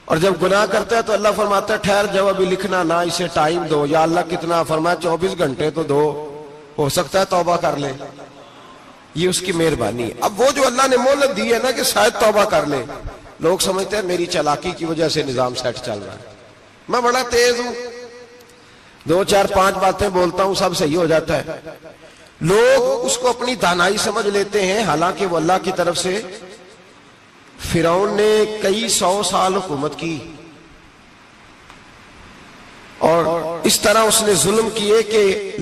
اور جب گناہ کرتا ہے تو اللہ فرماتا ہے ٹھہر جاؤ ابھی لکھنا نہ، اسے ٹائم دو۔ یا اللہ کتنا؟ فرمایا 24 گھنٹے تو دو، ہو سکتا ہے توبہ کر لے، یہ اس کی مہربانی ہے۔ اب وہ جو اللہ نے مہلت دی ہے نا کہ شاید توبہ کر لے، لوگ سمجھتے ہیں میری چالاکی کی وجہ سے نظام سیٹ چل رہا ہے، میں بڑا تیز ہوں، 2 4 5 باتیں بولتا ہوں سب صحیح ہو جاتا ہے۔ لوگ اس کو اپنی دانائی سمجھ لیتے ہیں، حالانکہ وہ اللہ کی طرف سے۔ فرعون نے کئی 100 سال حکومت کی، اور اس طرح اس نے ظلم کیے کہ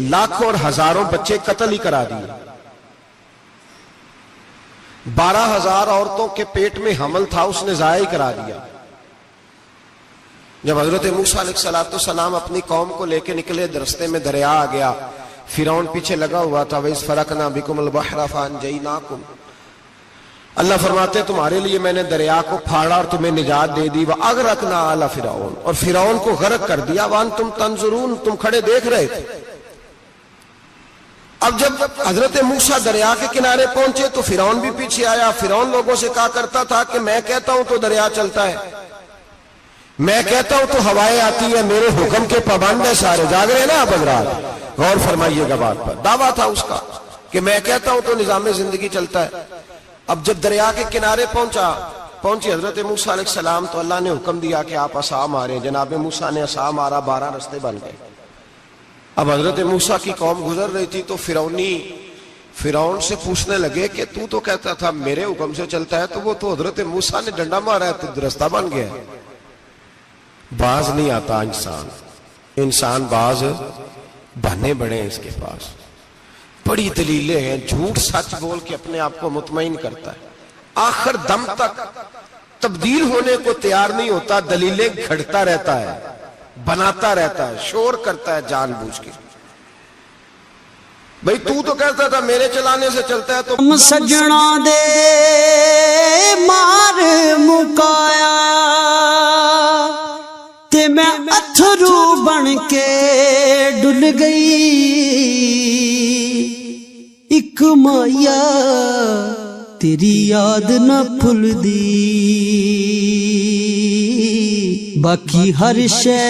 لاکھوں اور ہزاروں بچے قتل ہی کرا دیے۔ 12,000 عورتوں کے پیٹ میں حمل تھا اس نے ضائع کرا دیا۔ جب حضرت موسیٰ علیہ السلام اپنی قوم کو لے کے نکلے، رستے میں دریا آ گیا، فرعون پیچھے لگا ہوا تھا۔ وَإِذْ فَرَقْنَا بِكُمُ الْبَحْرَ فَأَنْجَيْنَاكُمْ، اللہ فرماتے تمہارے لیے میں نے دریا کو پھاڑا اور تمہیں نجات دے دی۔ وَأَغْرَقْنَا آلَ فِرْعَوْنَ، اور فرعون کو غرق کر دیا۔ وَأَنْتُمْ تَنْظُرُونَ، تم کھڑے دیکھ رہے تھے۔ اب جب حضرت موسیٰ دریا کے کنارے پہنچے تو فرعون بھی پیچھے آیا۔ فرعون لوگوں سے کہا کرتا تھا کہ میں کہتا ہوں تو دریا چلتا ہے، میں کہتا ہوں تو ہوائیں آتی ہیں، میرے حکم کے پابند ہیں سارے۔ جاگ رہے ہیں نا آپ حضرات، غور فرمائیے گا بات پر۔ دعویٰ تھا اس کا کہ میں کہتا ہوں تو نظام زندگی چلتا ہے۔ اب جب دریا کے کنارے پہنچی حضرت موسیٰ علیہ السلام تو اللہ نے حکم دیا کہ آپ عصا ماریں۔ جناب موسیٰ نے عصا مارا، 12 رستے بن گئے۔ اب حضرت موسیٰ کی قوم گزر رہی تھی تو فرعون سے پوچھنے لگے کہ تو کہتا تھا میرے حکم سے چلتا ہے، تو وہ تو حضرت موسیٰ نے ڈنڈا مارا ہے تو رستہ بن گیا ہے۔ باز نہیں آتا انسان باز بہانے بڑے ہیں اس کے پاس، بڑی دلیلیں ہیں، جھوٹ سچ بول کے اپنے آپ کو مطمئن کرتا ہے، آخر دم تک تبدیل ہونے کو تیار نہیں ہوتا، دلیلیں گھڑتا رہتا ہے، بناتا رہتا ہے، شور کرتا ہے جان بوجھ کے۔ بھئی تو کہتا تھا میرے چلانے سے چلتا ہے، تو سجنا دے مار مکایا تے میں اتھرو بن کے ڈل گئی، ایک مایا تیری یاد نہ بھول دی، باقی ہر شے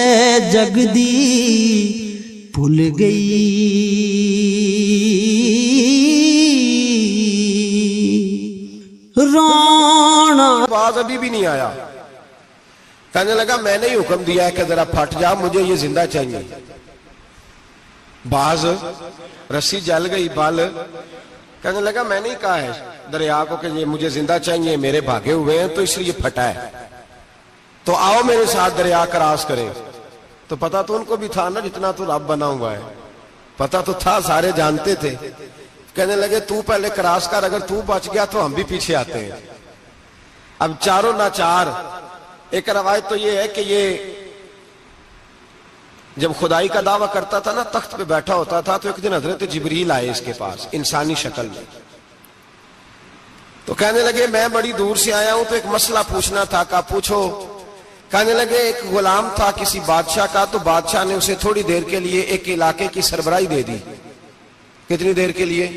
جگ دی بھول گئی۔ رانا باز ابھی بھی نہیں آیا، کہنے لگا میں نے ہی حکم دیا ہے کہ ذرا پھٹ جا، مجھے یہ زندہ چاہیے۔ باز رسی جل گئی، بال کہنے لگا میں نے ہی کہا ہے دریا کو کہ یہ مجھے زندہ چاہیے، میرے بھاگے ہوئے ہیں تو اس لیے پھٹا ہے، تو آؤ میرے ساتھ دریا کراس کریں۔ تو پتا تو ان کو بھی تھا نا جتنا تو رب بنا ہوا ہے، پتا تو تھا، سارے جانتے تھے۔ کہنے لگے تو پہلے کراس کر، اگر تو بچ گیا تو ہم بھی پیچھے آتے ہیں۔ اب چاروں ناچار، ایک روایت تو یہ ہے کہ یہ جب خدائی کا دعویٰ کرتا تھا نا، تخت پہ بیٹھا ہوتا تھا، تو ایک دن حضرت جبریل آئے اس کے پاس انسانی شکل میں، تو کہنے لگے میں بڑی دور سے آیا ہوں تو ایک مسئلہ پوچھنا تھا۔ کہا پوچھو۔ کہنے لگے ایک غلام تھا کسی بادشاہ کا، تو بادشاہ نے اسے تھوڑی دیر کے لیے ایک علاقے کی سربراہی دے دی۔ کتنی دیر کے لیے؟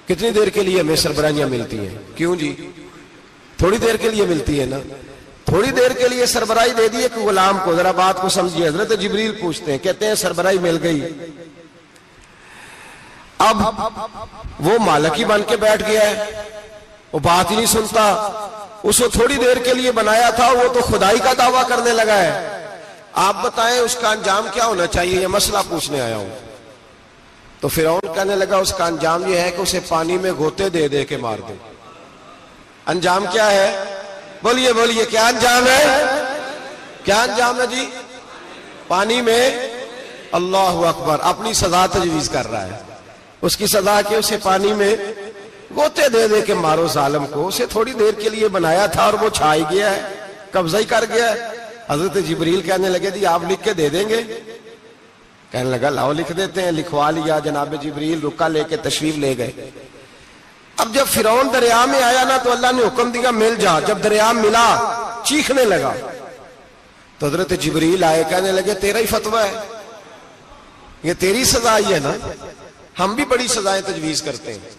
کتنی دیر کے لیے ہمیں سربراہیاں ملتی ہیں؟ کیوں جی؟ تھوڑی دیر کے لیے ملتی ہے نا۔ تھوڑی دیر کے لیے سربراہی دے دی ایک غلام کو۔ ذرا بات کو سمجھیے، حضرت جبریل پوچھتے ہیں، کہتے ہیں سربراہی مل گئی، اب وہ مالک ہی بن کے بیٹھ گیا ہے، وہ بات ہی نہیں سنتا، اس کو تھوڑی دیر کے لیے بنایا تھا، وہ تو خدائی کا دعویٰ کرنے لگا ہے، آپ بتائیں اس کا انجام کیا ہونا چاہیے؟ یہ مسئلہ پوچھنے آیا ہوں۔ تو فرعون کہنے لگا اس کا انجام یہ ہے کہ اسے پانی میں غوطے دے دے کے مار دے۔ انجام کیا ہے؟ بولیے بولیے، کیا انجام ہے؟ کیا انجام ہے جی؟ پانی میں، اللہ اکبر، اپنی سزا تجویز کر رہا ہے۔ اس کی سزا کہ اسے پانی میں غوطے دے دے کے مارو ظالم کو۔ اسے تھوڑی دیر کے لیے بنایا تھا اور وہ چھائی گیا ہے، قبضہ ہی کر گیا ہے۔ حضرت جبریل کہنے لگے جی آپ لکھ کے دے دیں گے؟ کہنے لگا لاؤ لکھ دیتے ہیں۔ لکھوا لیا، جناب جبریل رکا لے کے تشریف لے گئے۔ اب جب فرعون دریا میں آیا نا تو اللہ نے حکم دیا مل جا۔ جب دریا ملا چیخنے لگا تو حضرت جبریل آئے، کہنے لگے تیرا ہی فتویٰ ہے، یہ تیری سزا ہی ہے نا، ہم بھی بڑی سزائیں تجویز کرتے ہیں،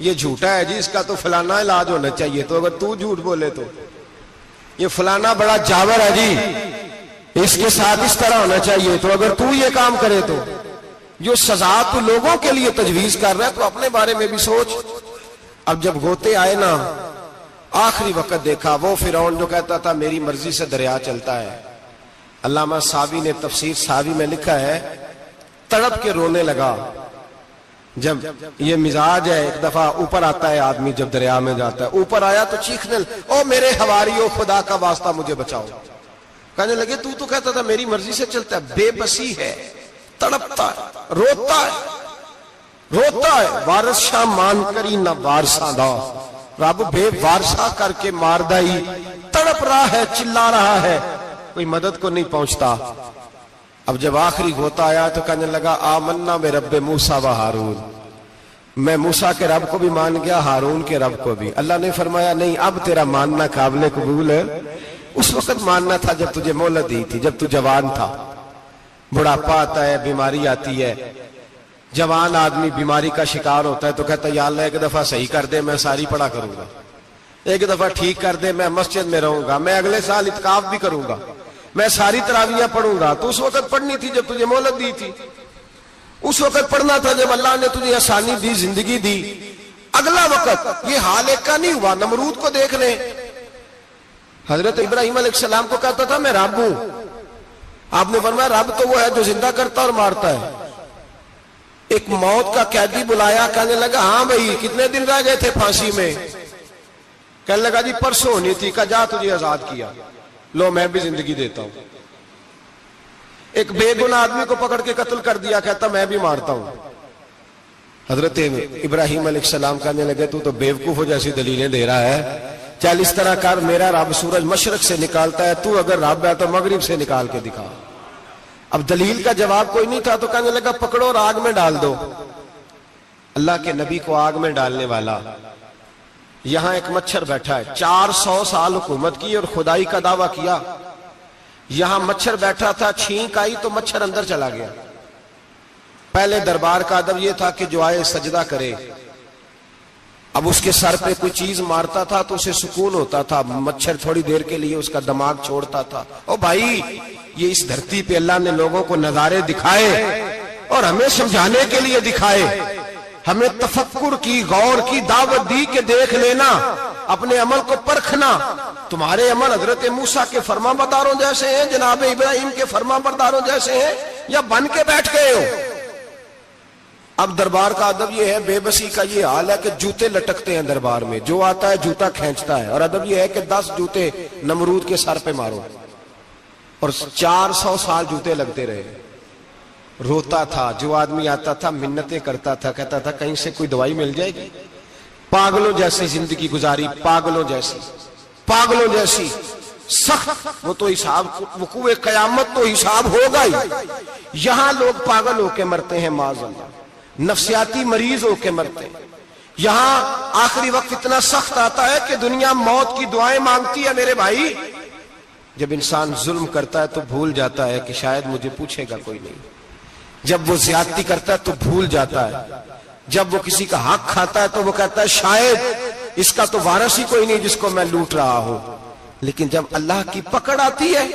یہ جھوٹا ہے جی، اس کا تو فلانا علاج ہونا چاہیے، تو اگر تو جھوٹ بولے تو یہ فلانا بڑا جاور ہے جی، اس کے ساتھ اس طرح ہونا چاہیے، تو اگر تو یہ کام کرے تو جو سزا تو لوگوں کے لیے تجویز کر رہا ہے تو اپنے بارے میں بھی سوچ۔ اب جب غوطے آئے نا، آخری وقت دیکھا وہ فرعون جو کہتا تھا میری مرضی سے دریا چلتا ہے، علامہ ساوی نے تفسیر ساوی میں لکھا ہے تڑپ کے رونے لگا۔ جب یہ مزاج ہے، ایک دفعہ اوپر آتا ہے آدمی جب دریا میں جاتا ہے، اوپر آیا تو چیخنے او میرے حواریو خدا کا واسطہ مجھے بچاؤ۔ کہنے لگے تو کہتا تھا میری مرضی سے چلتا ہے، بے بسی ہے، تڑپتا ہے، روتا ہے، وارث شاہ مان کری نہ وارثہ دا، رب بے وارثہ کر کے مار دائی، تڑپ رہا ہے، چلا رہا ہے، کوئی مدد کو نہیں پہنچتا۔ اب جب آخری غوطہ آیا تو کہنے لگا آمنا میں رب موسیٰ و ہارون، میں موسیٰ کے رب کو بھی مان گیا، ہارون کے رب کو بھی۔ اللہ نے فرمایا نہیں، اب تیرا ماننا قابل قبول ہے، اس وقت ماننا تھا جب تجھے مہلت دی تھی، جب تو جوان تھا۔ بڑھاپا آتا ہے، بیماری آتی ہے، جوان آدمی بیماری کا شکار ہوتا ہے تو کہتا ہے یا اللہ ایک دفعہ صحیح کر دے، میں ساری پڑھا کروں گا، ایک دفعہ ٹھیک کر دے، میں مسجد میں رہوں گا، میں اگلے سال اعتکاف بھی کروں گا، میں ساری تراویحیں پڑھوں گا۔ تو اس وقت پڑھنی تھی جب تجھے مہلت دی تھی، اس وقت پڑھنا تھا جب اللہ نے تجھے آسانی دی، زندگی دی۔ اگلا وقت یہ حال ایک کا نہیں ہوا، نمرود کو دیکھ لیں، حضرت ابراہیم علیہ السلام کو کہتا تھا میں رب ہوں، آپ نے فرمایا رب تو وہ ہے جو زندہ کرتا اور مارتا ہے۔ ایک موت کا قیدی بلایا، کہنے لگا ہاں بھائی کتنے دن رہ گئے تھے پھانسی میں؟ کہنے لگا جی پرسوں ہونی تھی، کہا جا تجھے آزاد کیا، لو میں بھی زندگی دیتا ہوں۔ ایک بے گناہ آدمی کو پکڑ کے قتل کر دیا، کہتا میں بھی مارتا ہوں۔ حضرت ابراہیم علیہ السلام کہنے لگے تو بیوقوفوں جیسی دلیلیں دے رہا ہے، چل اس طرح کر، میرا رب سورج مشرق سے نکالتا ہے، تو اگر رب ہے تو مغرب سے نکال کے دکھا۔ اب دلیل کا جواب کوئی نہیں تھا تو کہنے لگا پکڑو اور آگ میں ڈال دو۔ اللہ کے نبی کو آگ میں ڈالنے والا، یہاں ایک مچھر بیٹھا ہے، 400 سال حکومت کی اور خدائی کا دعویٰ کیا، یہاں مچھر بیٹھا تھا، چھینک آئی تو مچھر اندر چلا گیا۔ پہلے دربار کا ادب یہ تھا کہ جو آئے سجدہ کرے، اب اس کے سر پہ کوئی چیز مارتا تھا تو اسے سکون ہوتا تھا، مچھر تھوڑی دیر کے لیے اس کا دماغ چھوڑتا تھا۔ او بھائی یہ اس دھرتی پہ اللہ نے لوگوں کو نظارے دکھائے اور ہمیں سمجھانے کے لیے دکھائے، ہمیں تفکر کی، غور کی دعوت دی کہ دیکھ لینا، اپنے عمل کو پرکھنا۔ تمہارے عمل حضرت موسیٰ کے فرما برداروں جیسے ہیں، جناب ابراہیم کے فرما برداروں جیسے ہیں، یا بن کے بیٹھ گئے ہو؟ اب دربار کا ادب یہ ہے، بے بسی کا یہ حال ہے کہ جوتے لٹکتے ہیں دربار میں، جو آتا ہے جوتا کھینچتا ہے، اور ادب یہ ہے کہ 10 جوتے نمرود کے سر پہ مارو، اور 400 سال جوتے لگتے رہے۔ روتا تھا، جو آدمی آتا تھا منتیں کرتا تھا، کہتا تھا کہیں سے کوئی دوائی مل جائے گی۔ پاگلوں جیسی زندگی گزاری، پاگلوں جیسی سخت، وہ تو حساب وقوع قیامت تو حساب ہوگا ہی۔ یہاں لوگ پاگل ہو کے مرتے ہیں، معاذ اللہ، نفسیاتی مریض ہو کے مرتے ہیں۔ یہاں آخری وقت اتنا سخت آتا ہے کہ دنیا موت کی دعائیں مانگتی ہے، میرے بھائی جب انسان ظلم کرتا ہے تو بھول جاتا ہے کہ شاید مجھے پوچھے گا کوئی نہیں. جب وہ زیادتی کرتا ہے تو بھول جاتا ہے. جب وہ کسی کا حق کھاتا ہے تو وہ کہتا ہے شاید اس کا تو وارث ہی کوئی نہیں جس کو میں لوٹ رہا ہوں. لیکن جب اللہ کی پکڑ آتی ہے،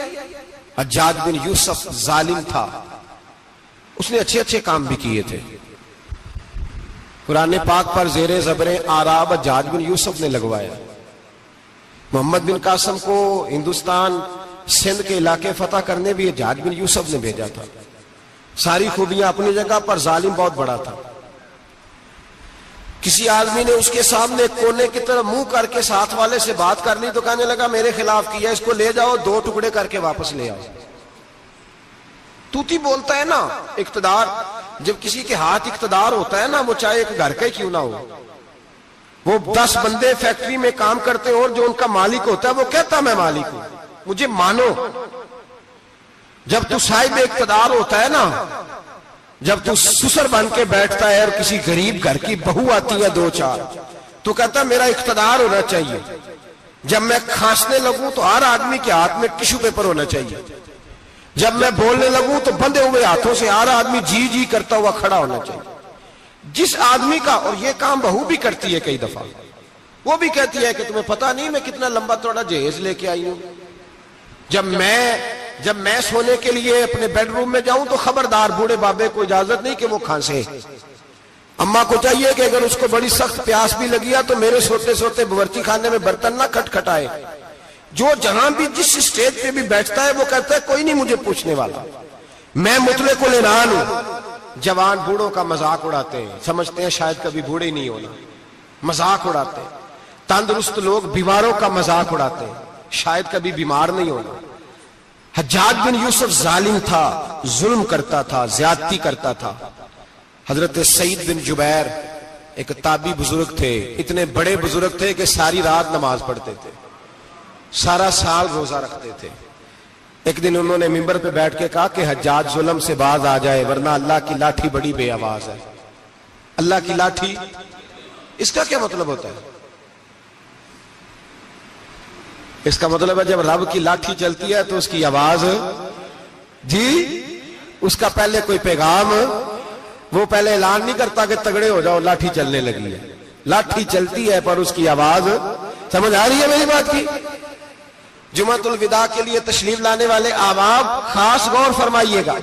حجاج بن یوسف ظالم تھا، اس نے اچھے اچھے کام بھی کیے تھے. قرآن پاک پر زیر زبر آراب حجاج بن یوسف نے لگوایا. محمد بن قاسم کو ہندوستان سندھ کے علاقے فتح کرنے بھی حجاج بن یوسف نے بھیجا تھا. ساری خوبیاں اپنی جگہ پر، ظالم بہت بڑا تھا. کسی آدمی نے اس کے سامنے کونے کی طرف منہ کر کے ساتھ والے سے بات کر لی تو کہنے لگا میرے خلاف کیا، اس کو لے جاؤ 2 ٹکڑے کر کے واپس لے آؤ. توتی بولتا ہے نا اقتدار. جب کسی کے ہاتھ اقتدار ہوتا ہے نا، وہ چاہے ایک گھر کا ہی کیوں نہ ہو، وہ 10 بندے فیکٹری میں کام کرتے اور جو ان کا مالک ہوتا ہے وہ کہتا میں مالک ہوں، مجھے مانو. جب تو صاحب اقتدار ہوتا ہے نا، جب تو سسر بن کے بیٹھتا ہے اور کسی غریب گھر کی بہو آتی ہے 2-4 تو کہتا میرا اقتدار ہونا چاہیے. جب میں کھانسنے لگوں تو ہر آدمی کے ہاتھ میں ٹشو پیپر ہونا چاہیے. جب میں بولنے لگوں تو بندھے ہوئے ہاتھوں سے ہر آدمی جی جی کرتا ہوا کھڑا ہونا چاہیے. جس آدمی کا، اور یہ کام بہو بھی کرتی ہے کئی دفعہ، وہ بھی کہتی ہے کہ تمہیں پتا نہیں میں کتنا لمبا توڑا جہیز لے کے آئی ہوں. جب میں سونے کے لیے اپنے بیڈ روم میں جاؤں تو خبردار بوڑھے بابے کو اجازت نہیں کہ وہ کھانسے. اماں کو چاہیے کہ اگر اس کو بڑی سخت پیاس بھی لگی ہے تو میرے سوتے سوتے باورچی خانے میں برتن نہ کھٹکھٹائے. جو جہاں بھی جس اسٹیج پہ بھی بیٹھتا ہے وہ کہتا ہے کوئی نہیں مجھے پوچھنے والا، میں مطلق العنان ہوں. جوان بوڑھوں کا مذاق اڑاتے ہیں، سمجھتے ہیں شاید کبھی بوڑھے ہی نہیں ہونا، مذاق اڑاتے ہیں. تندرست لوگ بیماروں کا مذاق اڑاتے ہیں، شاید کبھی بیمار نہیں ہونا. حجاج بن یوسف ظالم تھا، ظلم کرتا تھا، زیادتی کرتا تھا. حضرت سعید بن جبیر ایک تابعی بزرگ تھے، اتنے بڑے بزرگ تھے کہ ساری رات نماز پڑھتے تھے، سارا سال روزہ رکھتے تھے. ایک دن انہوں نے منبر پہ بیٹھ کے کہا کہ حجاج ظلم سے باز آ جائے ورنہ اللہ کی لاٹھی بڑی بے آواز ہے. اللہ کی لاٹھی، اس کا کیا مطلب ہوتا ہے؟ اس کا مطلب ہے جب رب کی لاٹھی چلتی ہے تو اس کی آواز، جی اس کا پہلے کوئی پیغام، وہ پہلے اعلان نہیں کرتا کہ تگڑے ہو جاؤ لاٹھی چلنے لگی ہے. لاٹھی چلتی ہے پر اس کی آواز، سمجھ آ رہی ہے میری بات کی؟ جمعۃ الوداع کے لیے تشریف لانے والے احباب خاص غور فرمائیے گا.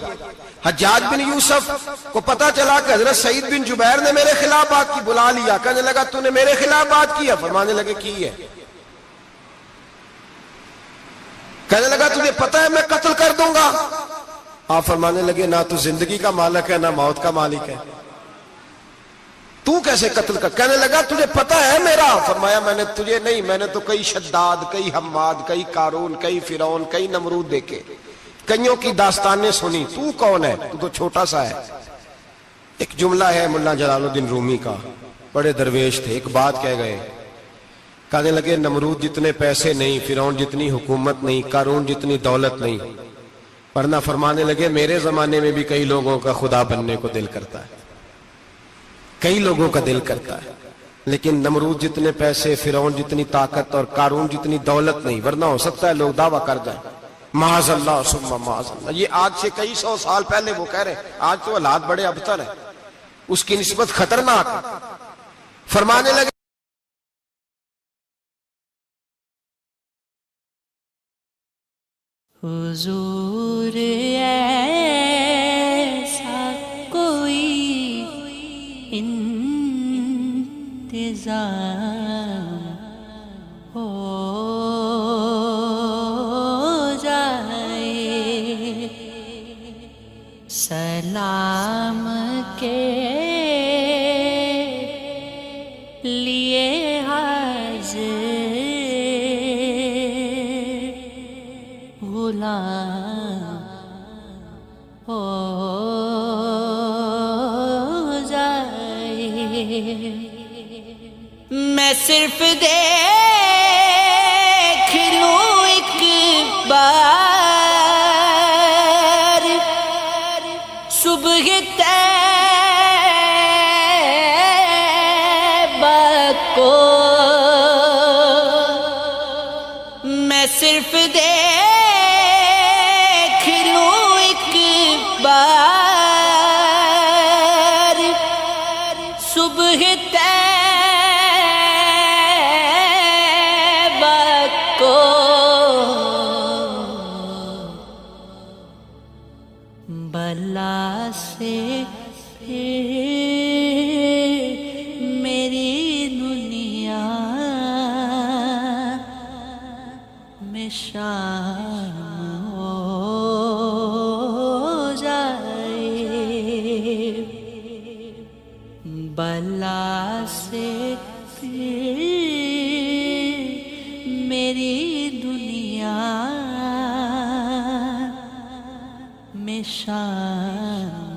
حجاج بن یوسف کو پتا چلا کہ حضرت سعید بن جبیر نے میرے خلاف بات کی، بلا لیا. کہنے لگا تو نے میرے خلاف بات کی ہے؟ فرمانے لگے کی ہے. کہنے لگا تجھے پتا ہے میں قتل کر دوں گا؟ آپ فرمانے لگے نہ تو زندگی کا مالک ہے نہ موت کا مالک ہے، تو کیسے قتل کر؟ کہنے لگا تجھے پتا ہے میرا؟ فرمایا میں نے تجھے نہیں، میں نے تو کئی شداد، کئی حماد، کئی قارون، کئی فرعون، کئی نمرود دیکھے، کئیوں کی داستانیں سنی. تو کون ہے؟ تو چھوٹا سا ہے. ایک جملہ ہے ملا جلال الدین رومی کا، بڑے درویش تھے، ایک بات کہہ گئے. کہنے لگے نمرود جتنے پیسے نہیں، فرعون جتنی حکومت نہیں، قارون جتنی دولت نہیں، ورنہ فرمانے لگے میرے زمانے میں بھی کئی لوگوں کا خدا بننے کو دل کرتا ہے، کئی لوگوں کا دل کرتا ہے، لیکن نمرود جتنے پیسے، فرعون جتنی طاقت اور قارون جتنی دولت نہیں، ورنہ ہو سکتا ہے لوگ دعویٰ کر جائیں معاذ اللہ ثم معاذ اللہ. یہ آج سے کئی 100 سال پہلے وہ کہہ رہے ہیں، آج تو حالات بڑے ابتر ہیں، اس کی نسبت خطرناک. فرمانے لگے حضور ایسا کوئی انتظام ہو جائے، سلام کے لیے حاضر غلام ہو جائے. میں صرف دیکھ لوں ایک بار صبح طیبہ کو، میں صرف دیکھ صبح طیبہ کو بلا سے میری دنیا میں شام ہو جائے بلا سے میری دنیا میں شام